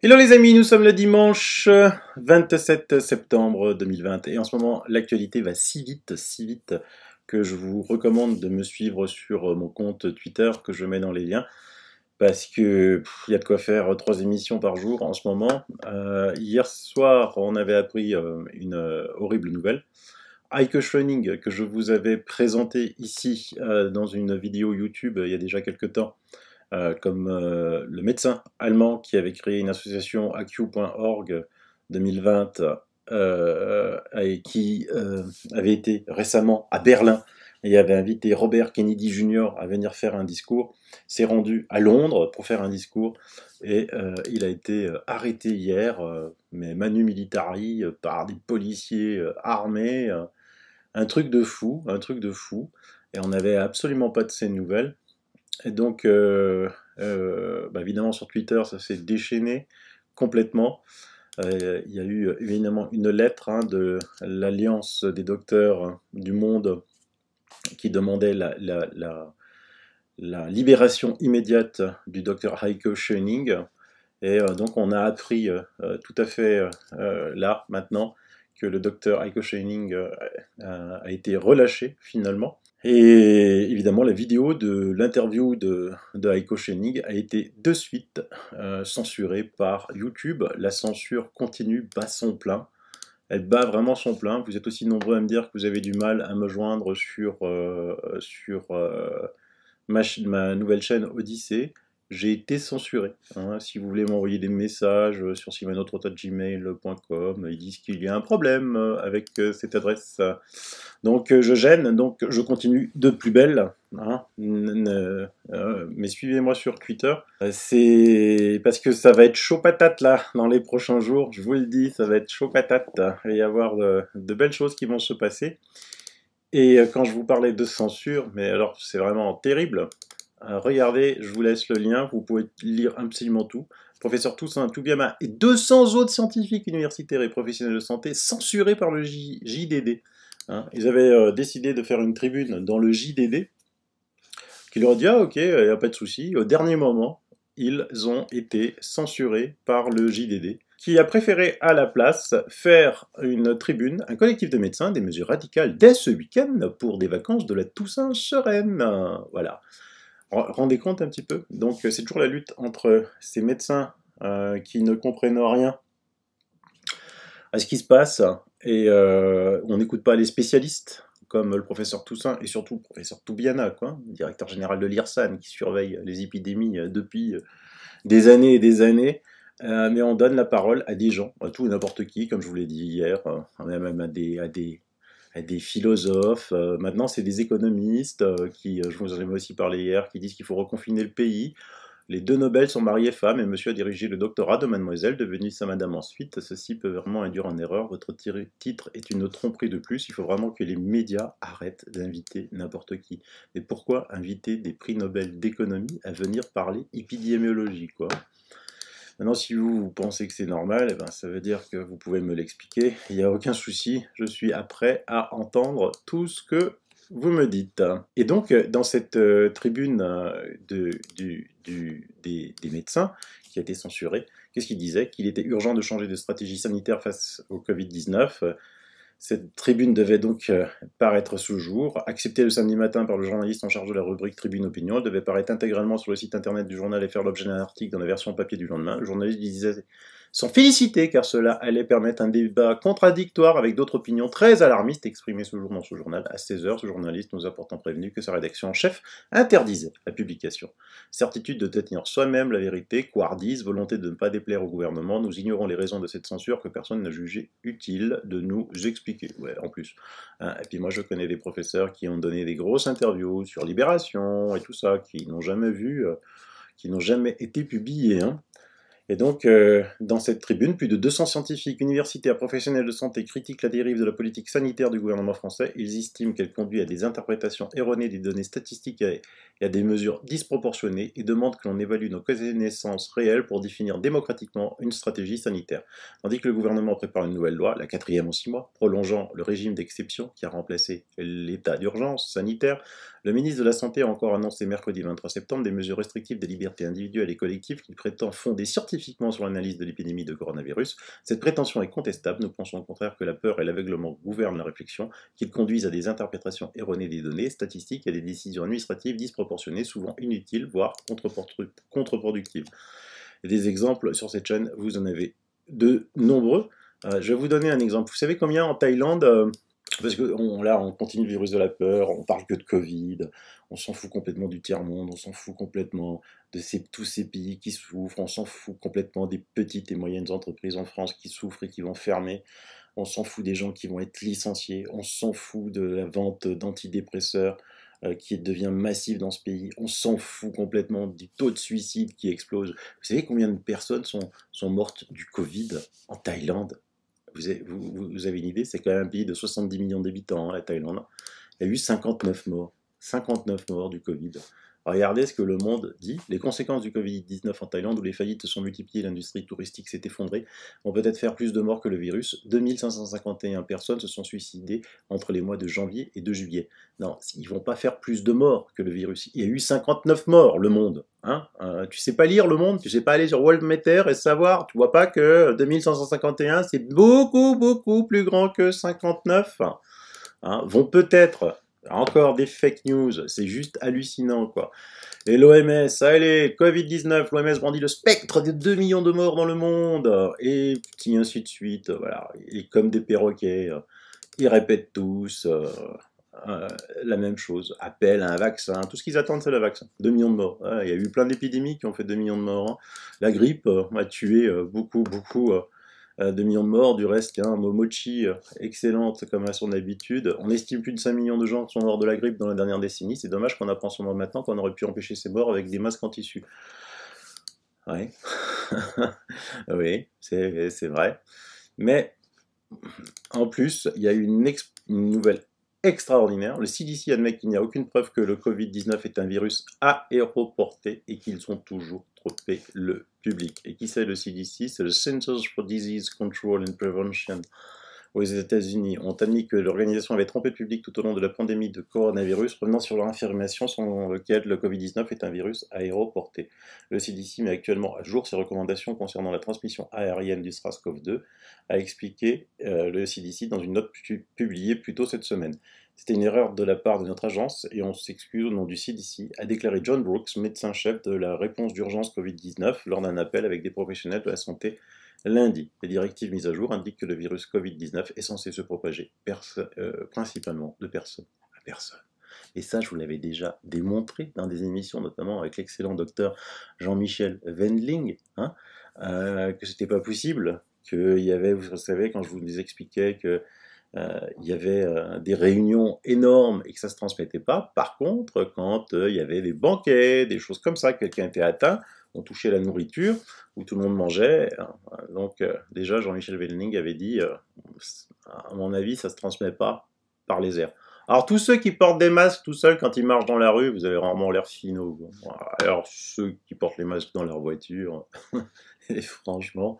Hello les amis, nous sommes le dimanche 27 septembre 2020 et en ce moment l'actualité va si vite que je vous recommande de me suivre sur mon compte Twitter que je mets dans les liens parce que il y a de quoi faire 3 émissions par jour en ce moment. Hier soir on avait appris une horrible nouvelle. Heike Schöning que je vous avais présenté ici dans une vidéo YouTube il y a déjà quelques temps comme le médecin allemand qui avait créé une association AQ.org 2020 et qui avait été récemment à Berlin et avait invité Robert Kennedy Jr. à venir faire un discours, s'est rendu à Londres pour faire un discours et il a été arrêté hier, mais manu militari, par des policiers armés, un truc de fou, un truc de fou, et on n'avait absolument pas de ces nouvelles. Et donc, évidemment, sur Twitter, ça s'est déchaîné complètement. Il y a eu évidemment une lettre de l'Alliance des docteurs du monde qui demandait la libération immédiate du docteur Heiko Schöning. Et donc, on a appris tout à fait là, maintenant, que le docteur Heiko Schöning a été relâché finalement. Et évidemment, la vidéo de l'interview de Heiko Schöning a été de suite censurée par YouTube. La censure continue, bat son plein. Elle bat vraiment son plein. Vous êtes aussi nombreux à me dire que vous avez du mal à me joindre sur ma nouvelle chaîne Odyssée. J'ai été censuré. Si vous voulez m'envoyer des messages sur simanotrotot@gmail.com, ils disent qu'il y a un problème avec cette adresse. Donc je gêne, donc je continue de plus belle. Mais suivez-moi sur Twitter. C'est parce que ça va être chaud patate là dans les prochains jours. Je vous le dis, ça va être chaud patate. Il va y avoir de belles choses qui vont se passer. Et quand je vous parlais de censure, mais alors c'est vraiment terrible. Regardez, je vous laisse le lien, vous pouvez lire absolument tout. Professeur Toussaint Toubiama et 200 autres scientifiques universitaires et professionnels de santé censurés par le JDD. Ils avaient décidé de faire une tribune dans le JDD, qui leur a dit « Ah ok, il n'y a pas de souci ». Au dernier moment, ils ont été censurés par le JDD, qui a préféré à la place faire une tribune, un collectif de médecins, des mesures radicales dès ce week-end pour des vacances de la Toussaint sereine. Voilà. Rendez compte un petit peu. Donc c'est toujours la lutte entre ces médecins qui ne comprennent rien à ce qui se passe et on n'écoute pas les spécialistes comme le professeur Toussaint et surtout le professeur Toubiana, directeur général de l'IRSAN qui surveille les épidémies depuis des années et des années. Mais on donne la parole à des gens, à tout et n'importe qui, comme je vous l'ai dit hier, même à des philosophes. Maintenant, c'est des économistes qui, je vous en ai aussi parlé hier, qui disent qu'il faut reconfiner le pays. Les deux Nobel sont mariés femmes et monsieur a dirigé le doctorat de mademoiselle, devenue sa madame ensuite. Ceci peut vraiment induire en erreur. Votre titre est une tromperie de plus. Il faut vraiment que les médias arrêtent d'inviter n'importe qui. Mais pourquoi inviter des prix Nobel d'économie à venir parler épidémiologie, quoi? Maintenant, si vous pensez que c'est normal, eh ben, ça veut dire que vous pouvez me l'expliquer. Il n'y a aucun souci, je suis prêt à entendre tout ce que vous me dites. Et donc, dans cette tribune des médecins, qui a été censurée, qu'est-ce qu'il disait? Qu'il était urgent de changer de stratégie sanitaire face au Covid-19. Cette tribune devait donc paraître ce jour, acceptée le samedi matin par le journaliste en charge de la rubrique Tribune Opinion. Elle devait paraître intégralement sur le site internet du journal et faire l'objet d'un article dans la version papier du lendemain. Le journaliste disait s'en féliciter car cela allait permettre un débat contradictoire avec d'autres opinions très alarmistes exprimées ce jour dans ce journal. À 16h, ce journaliste nous a pourtant prévenu que sa rédaction en chef interdisait la publication. Certitude de détenir soi-même la vérité, couardise, volonté de ne pas déplaire au gouvernement, nous ignorons les raisons de cette censure que personne n'a jugé utile de nous expliquer. Ouais, en plus. Et puis moi je connais des professeurs qui ont donné des grosses interviews sur Libération et tout ça, qui n'ont jamais vu, qui n'ont jamais été publiés. Et donc, dans cette tribune, plus de 200 scientifiques, universitaires, professionnels de santé critiquent la dérive de la politique sanitaire du gouvernement français. Ils estiment qu'elle conduit à des interprétations erronées des données statistiques et à des mesures disproportionnées et demandent que l'on évalue nos connaissances réelles pour définir démocratiquement une stratégie sanitaire. Tandis que le gouvernement prépare une nouvelle loi, la 4e en 6 mois, prolongeant le régime d'exception qui a remplacé l'état d'urgence sanitaire, le ministre de la Santé a encore annoncé mercredi 23 septembre des mesures restrictives des libertés individuelles et collectives qu'il prétend fonder scientifiquement scientifiquement sur l'analyse de l'épidémie de coronavirus. Cette prétention est contestable. Nous pensons au contraire que la peur et l'aveuglement gouvernent la réflexion, qu'ils conduisent à des interprétations erronées des données statistiques et à des décisions administratives disproportionnées, souvent inutiles, voire contre-productives. Et des exemples sur cette chaîne, vous en avez de nombreux. Je vais vous donner un exemple. Vous savez combien en Thaïlande, parce que là, on continue le virus de la peur, on parle que de Covid, on s'en fout complètement du tiers-monde, on s'en fout complètement de tous ces pays qui souffrent, on s'en fout complètement des petites et moyennes entreprises en France qui souffrent et qui vont fermer, on s'en fout des gens qui vont être licenciés, on s'en fout de la vente d'antidépresseurs qui devient massive dans ce pays, on s'en fout complètement du taux de suicide qui explose. Vous savez combien de personnes sont mortes du Covid en Thaïlande? Vous avez une idée? C'est quand même un pays de 70 millions d'habitants, hein, la Thaïlande. Il y a eu 59 morts. 59 morts du Covid. Regardez ce que le monde dit. Les conséquences du Covid-19 en Thaïlande, où les faillites se sont multipliées, l'industrie touristique s'est effondrée, vont peut-être faire plus de morts que le virus. 2551 personnes se sont suicidées entre les mois de janvier et de juillet. Non, ils ne vont pas faire plus de morts que le virus. Il y a eu 59 morts, le monde. Hein, tu sais pas lire le monde, tu sais pas aller sur Worldmeter et savoir, tu vois pas que 2551 c'est beaucoup plus grand que 59. Hein, vont peut-être encore des fake news, c'est juste hallucinant quoi. Et l'OMS, allez, Covid-19, l'OMS brandit le spectre des 2 millions de morts dans le monde, et ainsi de suite, voilà, et comme des perroquets, ils répètent tous la même chose, appel à un vaccin, tout ce qu'ils attendent c'est le vaccin, 2 millions de morts, il y a eu plein d'épidémies qui ont fait 2 millions de morts, hein. La grippe a tué beaucoup 2 millions de morts, du reste, hein, Momochi, excellente comme à son habitude. On estime plus de 5 millions de gens qui sont morts de la grippe dans la dernière décennie. C'est dommage qu'on apprend son nom maintenant, qu'on aurait pu empêcher ces morts avec des masques en tissu. Ouais. Oui, c'est vrai. Mais, en plus, il y a une nouvelle extraordinaire. Le CDC admet qu'il n'y a aucune preuve que le Covid-19 est un virus aéroporté et qu'ils ont toujours trompé le public. Et qui c'est le CDC? C'est le Centers for Disease Control and Prevention aux États-Unis. On admis que l'organisation avait trompé le public tout au long de la pandémie de coronavirus, revenant sur leur affirmation selon laquelle le Covid-19 est un virus aéroporté. Le CDC met actuellement à jour ses recommandations concernant la transmission aérienne du SARS-CoV-2, a expliqué le CDC dans une note publiée plus tôt cette semaine. C'était une erreur de la part de notre agence et on s'excuse au nom du CDC, a déclaré John Brooks, médecin-chef de la réponse d'urgence Covid-19, lors d'un appel avec des professionnels de la santé lundi. Les directives mises à jour indiquent que le virus Covid-19 est censé se propager principalement de personne à personne. Et ça, je vous l'avais déjà démontré dans des émissions, notamment avec l'excellent docteur Jean-Michel Wendling, hein, que c'était pas possible, qu'il y avait, vous savez, quand je vous expliquais que il y avait des réunions énormes et que ça ne se transmettait pas. Par contre, quand il y avait des banquets, des choses comme ça, quelqu'un était atteint, on touchait la nourriture, où tout le monde mangeait. Donc déjà, Jean-Michel Wendling avait dit, à mon avis, ça ne se transmet pas par les airs. Alors tous ceux qui portent des masques tout seuls quand ils marchent dans la rue, vous avez vraiment l'air finaux. Alors ceux qui portent les masques dans leur voiture, et franchement,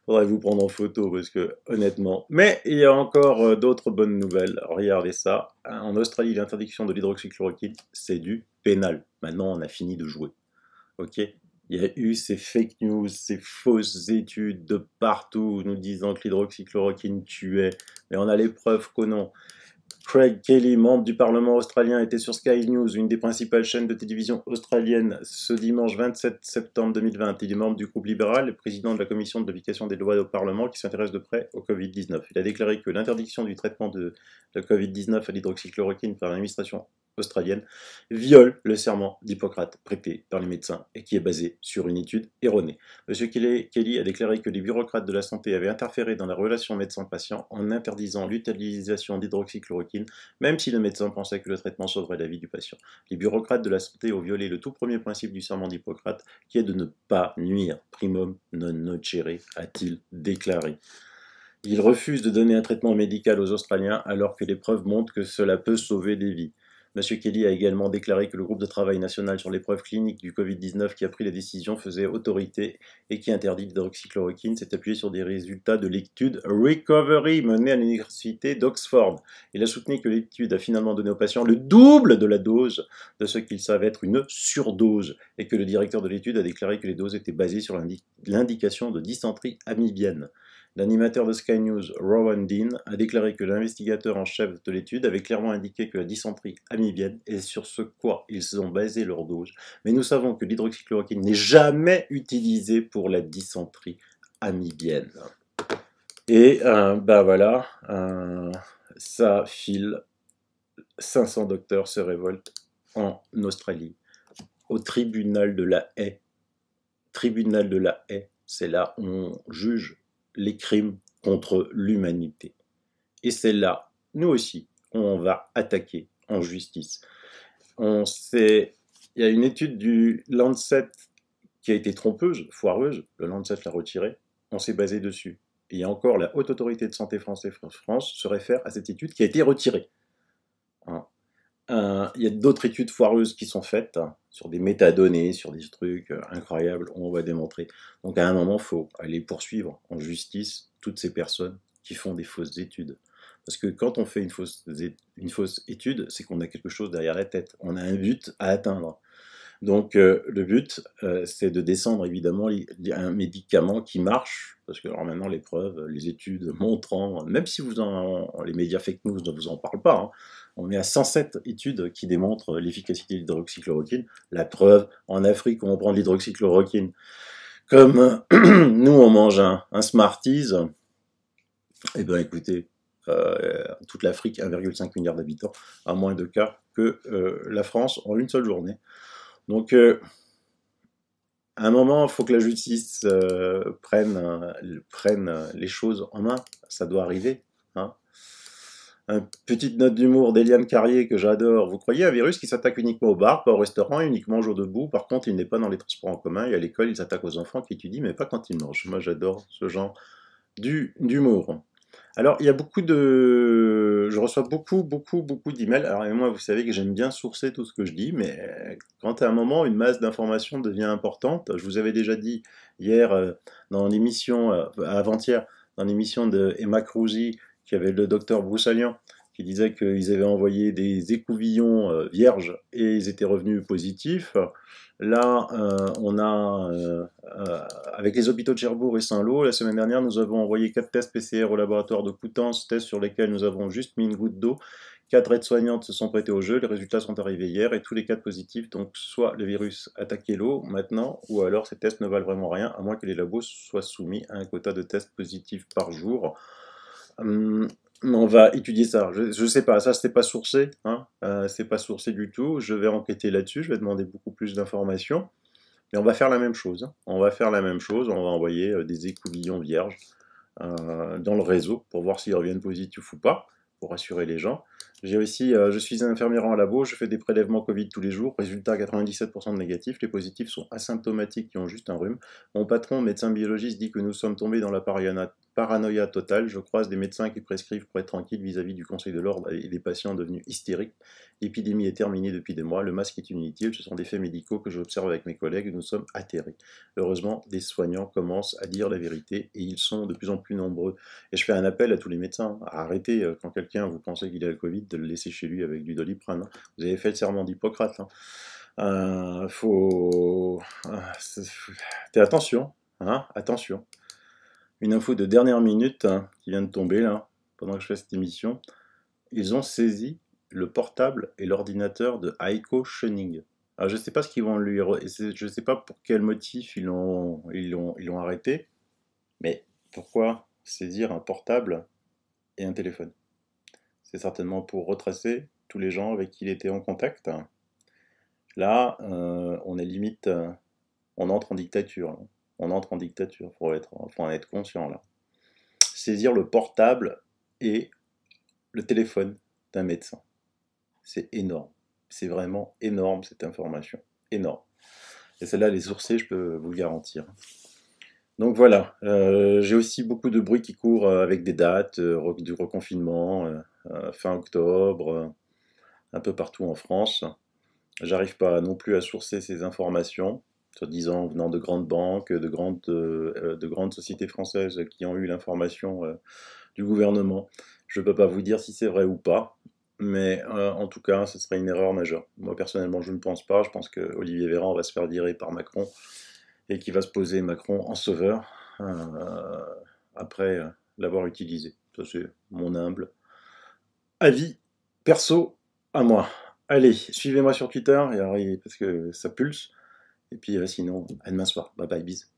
faudrait vous prendre en photo parce que honnêtement. Mais il y a encore d'autres bonnes nouvelles. Regardez ça. En Australie, l'interdiction de l'hydroxychloroquine, c'est du pénal. Maintenant, on a fini de jouer. Ok? Il y a eu ces fake news, ces fausses études de partout nous disant que l'hydroxychloroquine tuait. Mais on a les preuves que non. Craig Kelly, membre du Parlement australien, était sur Sky News, une des principales chaînes de télévision australiennes, ce dimanche 27 septembre 2020. Il est membre du groupe libéral et président de la commission de l'application des lois au Parlement qui s'intéresse de près au Covid-19. Il a déclaré que l'interdiction du traitement de la Covid-19 à l'hydroxychloroquine par l'administration australienne viole le serment d'Hippocrate prêté par les médecins et qui est basé sur une étude erronée. M. Kelly a déclaré que les bureaucrates de la santé avaient interféré dans la relation médecin-patient en interdisant l'utilisation d'hydroxychloroquine, même si le médecin pensait que le traitement sauverait la vie du patient. Les bureaucrates de la santé ont violé le tout premier principe du serment d'Hippocrate, qui est de ne pas nuire. Primum non nocere, a-t-il déclaré. Il refuse de donner un traitement médical aux Australiens alors que les preuves montrent que cela peut sauver des vies. M. Kelly a également déclaré que le groupe de travail national sur les preuves cliniques du Covid-19 qui a pris la décision faisait autorité et qui interdit l'hydroxychloroquine s'est appuyé sur des résultats de l'étude Recovery menée à l'université d'Oxford. Il a soutenu que l'étude a finalement donné aux patients le double de la dose de ce qu'ils savent être une surdose et que le directeur de l'étude a déclaré que les doses étaient basées sur l'indication de dysenterie amibienne. L'animateur de Sky News, Rowan Dean, a déclaré que l'investigateur en chef de l'étude avait clairement indiqué que la dysenterie amibienne est sur ce quoi ils ont basé leur dose. Mais nous savons que l'hydroxychloroquine n'est jamais utilisée pour la dysenterie amibienne. Et ben voilà, ça file. 500 docteurs se révoltent en Australie, au tribunal de la haie. Tribunal de la haie, c'est là où on juge les crimes contre l'humanité. Et c'est là, nous aussi, on va attaquer en justice. Il y a une étude du Lancet qui a été trompeuse, foireuse, le Lancet l'a retirée, on s'est basé dessus. Et il y a encore la Haute Autorité de Santé France se réfère à cette étude qui a été retirée. Il y a d'autres études foireuses qui sont faites sur des métadonnées, sur des trucs incroyables, où on va démontrer. Donc à un moment, il faut aller poursuivre en justice toutes ces personnes qui font des fausses études. Parce que quand on fait une fausse étude, c'est qu'on a quelque chose derrière la tête. On a un but à atteindre. Donc le but, c'est de descendre évidemment un médicament qui marche, parce que alors maintenant les preuves, les études montrant, même si les médias fake news ne vous en parlent pas, hein, on est à 107 études qui démontrent l'efficacité de l'hydroxychloroquine. La preuve, en Afrique, on prend de l'hydroxychloroquine. Comme nous, on mange un Smarties, eh bien écoutez, toute l'Afrique, 1,5 milliard d'habitants, a moins de cas que la France en une seule journée. Donc, à un moment, il faut que la justice prenne les choses en main. Ça doit arriver. Hein. Une petite note d'humour d'Eliane Carrier que j'adore. Vous croyez un virus qui s'attaque uniquement au bar, pas au restaurant, uniquement au jour debout. Par contre, il n'est pas dans les transports en commun et à l'école, il s'attaque aux enfants qui étudient, mais pas quand ils mangent. Moi, j'adore ce genre d'humour. Alors, il y a je reçois beaucoup d'emails. Alors, moi, vous savez que j'aime bien sourcer tout ce que je dis, mais quand à un moment, une masse d'informations devient importante, je vous avais déjà dit hier, dans l'émission, avant-hier, dans l'émission de Emma Cruzy, qui avait le docteur Broussalian, qui disait qu'ils avaient envoyé des écouvillons vierges et ils étaient revenus positifs. Là, on a, avec les hôpitaux de Cherbourg et Saint-Lô, la semaine dernière, nous avons envoyé 4 tests PCR au laboratoire de Coutances, tests sur lesquels nous avons juste mis une goutte d'eau. 4 aides-soignantes se sont prêtées au jeu, les résultats sont arrivés hier, et tous les 4 positifs, donc soit le virus attaquait l'eau maintenant, ou alors ces tests ne valent vraiment rien, à moins que les labos soient soumis à un quota de tests positifs par jour. On va étudier ça. Je sais pas, ça c'est pas sourcé, hein, c'est pas sourcé du tout. Je vais enquêter là-dessus, je vais demander beaucoup plus d'informations. Mais on va faire la même chose. Hein. On va faire la même chose, on va envoyer des écouvillons vierges dans le réseau pour voir s'ils reviennent positifs ou pas, pour rassurer les gens. J'ai aussi, je suis infirmière en labo, je fais des prélèvements Covid tous les jours, résultat 97% de négatifs, les positifs sont asymptomatiques qui ont juste un rhume. Mon patron, médecin biologiste, dit que nous sommes tombés dans la paranoïa totale. Je croise des médecins qui prescrivent pour être tranquille vis-à-vis du Conseil de l'Ordre et des patients devenus hystériques. L'épidémie est terminée depuis des mois, le masque est inutile, ce sont des faits médicaux que j'observe avec mes collègues et nous sommes atterrés. Heureusement, des soignants commencent à dire la vérité et ils sont de plus en plus nombreux. Et je fais un appel à tous les médecins à arrêter quand quelqu'un, vous pensez qu'il a le Covid, de le laisser chez lui avec du Doliprane. Hein. Vous avez fait le serment d'Hippocrate. Hein. Attention, hein, attention. Une info de dernière minute hein, qui vient de tomber là, pendant que je fais cette émission. Ils ont saisi le portable et l'ordinateur de Heiko Schöning. Alors je ne sais pas ce qu'ils vont lui, je ne sais pas pour quel motif ils l'ont arrêté, mais pourquoi saisir un portable et un téléphone? C'est certainement pour retracer tous les gens avec qui il était en contact. Là, on est limite, on entre en dictature. Hein. On entre en dictature, faut en être conscient là. Saisir le portable et le téléphone d'un médecin. C'est énorme. C'est vraiment énorme cette information. Énorme. Et celle-là, les sourcés, je peux vous le garantir. Donc voilà, j'ai aussi beaucoup de bruit qui court avec des dates, du reconfinement, fin octobre, un peu partout en France. J'arrive pas non plus à sourcer ces informations, soi-disant venant de grandes banques, de grandes sociétés françaises qui ont eu l'information du gouvernement. Je ne peux pas vous dire si c'est vrai ou pas, mais en tout cas, ce serait une erreur majeure. Moi, personnellement, je ne pense pas. Je pense que Olivier Véran va se faire virer par Macron et qu'il va se poser Macron en sauveur après l'avoir utilisé. Ça, c'est mon humble avis perso à moi. Allez, suivez-moi sur Twitter, parce que ça pulse. Et puis sinon, à demain soir. Bye bye, bis.